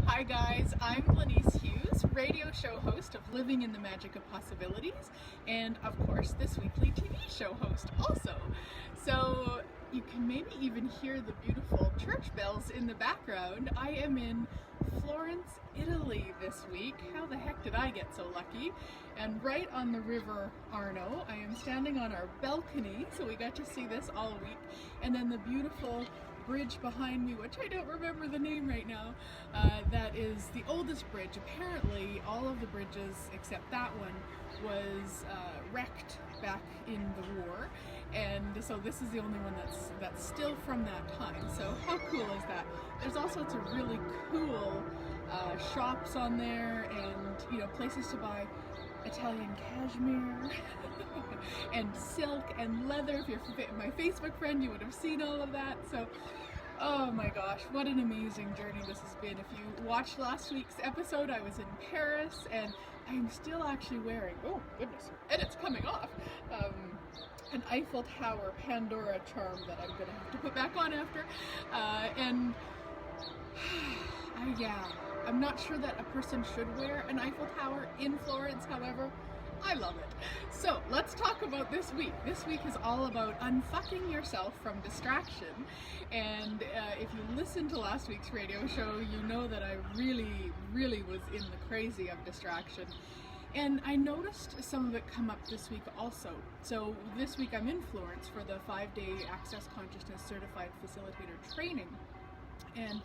Hi guys, I'm Glenyce Hughes, radio show host of Living in the Magic of Possibilities, and of course this weekly TV show host also. So you can maybe even hear the beautiful church bells in the background. I am in Florence, Italy this week. How the heck did I get so lucky? And right on the river Arno, I am standing on our balcony, so we got to see this all week. And then the beautiful bridge behind me, which I don't remember the name right now, that is the oldest bridge. Apparently all of the bridges except that one was wrecked back in the war, and so this is the only one that's still from that time. So how cool is that? There's all sorts of really cool shops on there, and places to buy Italian cashmere and silk and leather. If you're my Facebook friend, you would have seen all of that. So oh my gosh, what an amazing journey this has been. If you watched last week's episode, I was in Paris, and I'm still actually wearing, oh goodness, and it's coming off, an Eiffel Tower Pandora charm that I'm gonna have to put back on after, yeah, I'm not sure that a person should wear an Eiffel Tower in Florence, however, I love it. So let's talk about this week. This week is all about unfucking yourself from distraction. And if you listened to last week's radio show, you know that I really was in the crazy of distraction. And I noticed some of it come up this week also. So this week I'm in Florence for the 5-day Access Consciousness Certified Facilitator training. And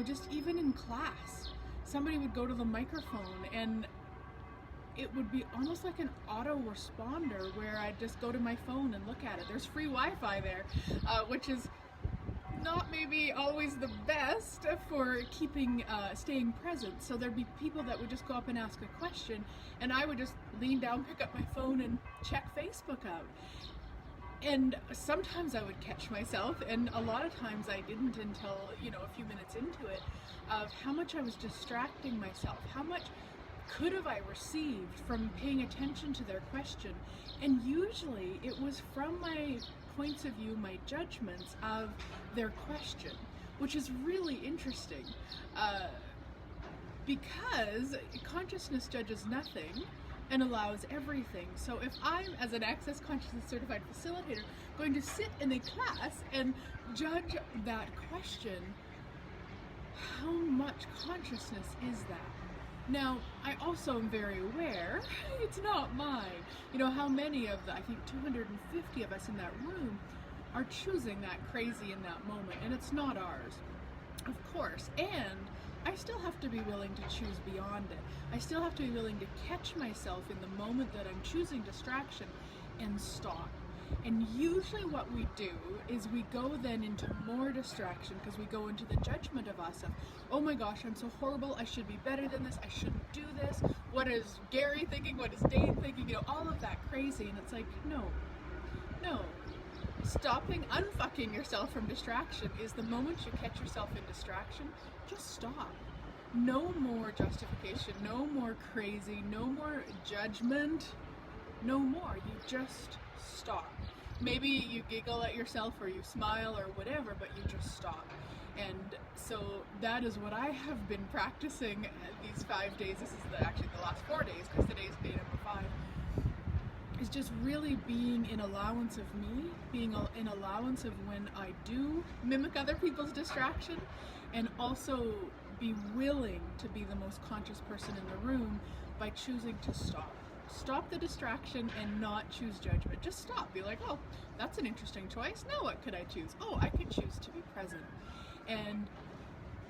just even in class, somebody would go to the microphone and it would be almost like an autoresponder where I'd just go to my phone and look at it. There's free Wi-Fi there, which is not maybe always the best for staying present. So there'd be people that would just go up and ask a question, and I would just lean down, pick up my phone, and check Facebook out. And sometimes I would catch myself, and a lot of times I didn't until, a few minutes into it, of how much I was distracting myself, how much could have I received from paying attention to their question. And usually it was from my points of view, my judgments of their question, which is really interesting, because consciousness judges nothing and allows everything. So if I'm, as an Access Consciousness Certified Facilitator, going to sit in a class and judge that question, how much consciousness is that? Now, I also am very aware, it's not mine. How many of the, I think 250 of us in that room are choosing that crazy in that moment, and it's not ours, of course. And I still have to be willing to choose beyond it. I still have to be willing to catch myself in the moment that I'm choosing distraction and stop. And usually what we do is we go then into more distraction because we go into the judgment of us of, oh my gosh, I'm so horrible, I should be better than this, I shouldn't do this, what is Gary thinking, what is Dave thinking, all of that crazy. And it's like, no. Stopping, unfucking yourself from distraction is the moment you catch yourself in distraction, just stop. No more justification, no more crazy, no more judgment, no more. You just stop. Maybe you giggle at yourself or you smile or whatever, but you just stop. And so that is what I have been practicing these 5 days. This is actually the last 4 days, because today's day number 5. Is just really being in allowance of me, being in allowance of when I do mimic other people's distraction, and also be willing to be the most conscious person in the room by choosing to stop. Stop the distraction and not choose judgment. Just stop. Be like, oh, that's an interesting choice. Now what could I choose? Oh, I could choose to be present. And,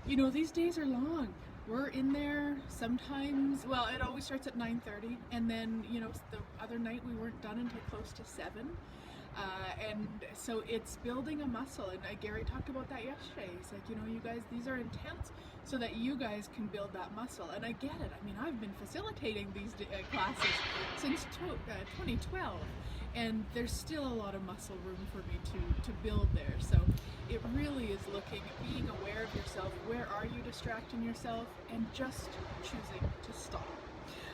these days are long. We're in there sometimes, well, it always starts at 9:30, and then, the other night we weren't done until close to 7. And so it's building a muscle, and Gary talked about that yesterday. He's like, you guys, these are intense so that you guys can build that muscle. And I get it. I mean, I've been facilitating these classes since 2012, and there's still a lot of muscle room for me to build there. So it really is looking at being aware of yourself. Where are you distracting yourself? And just choosing to stop.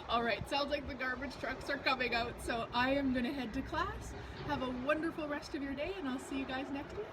All right, sounds like the garbage trucks are coming out, so I am going to head to class. Have a wonderful rest of your day, and I'll see you guys next week.